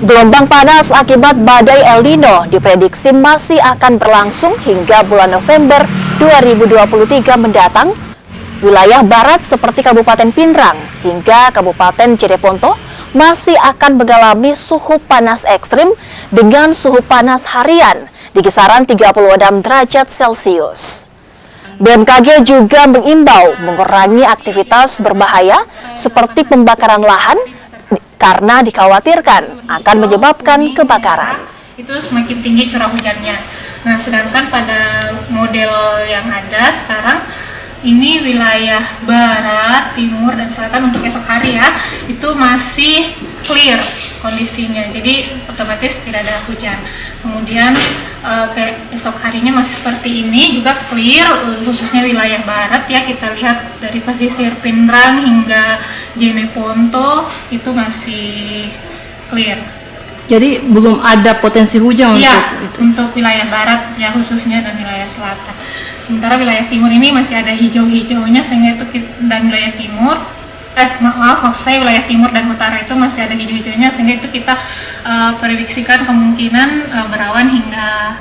Gelombang panas akibat badai El Nino diprediksi masih akan berlangsung hingga bulan November 2023 mendatang. Wilayah barat seperti Kabupaten Pinrang hingga Kabupaten Jeneponto masih akan mengalami suhu panas ekstrim dengan suhu panas harian di kisaran 36 derajat Celcius. BMKG juga mengimbau mengurangi aktivitas berbahaya seperti pembakaran lahan karena dikhawatirkan akan menyebabkan kebakaran. Itu semakin tinggi curah hujannya. Nah, sedangkan pada model yang ada sekarang ini wilayah barat, timur, dan selatan untuk esok hari ya, itu masih clear kondisinya, jadi otomatis tidak ada hujan. Kemudian kayak esok harinya masih seperti ini juga clear, khususnya wilayah barat ya, kita lihat dari pesisir Pinrang hingga Jeneponto itu masih clear. Jadi belum ada potensi hujan untuk wilayah barat ya khususnya dan wilayah selatan. Sementara wilayah timur ini masih ada hijau-hijaunya, sehingga itu dan wilayah timur maksud saya wilayah timur dan utara itu masih ada hijau-hijaunya, sehingga itu kita prediksikan kemungkinan berawan hingga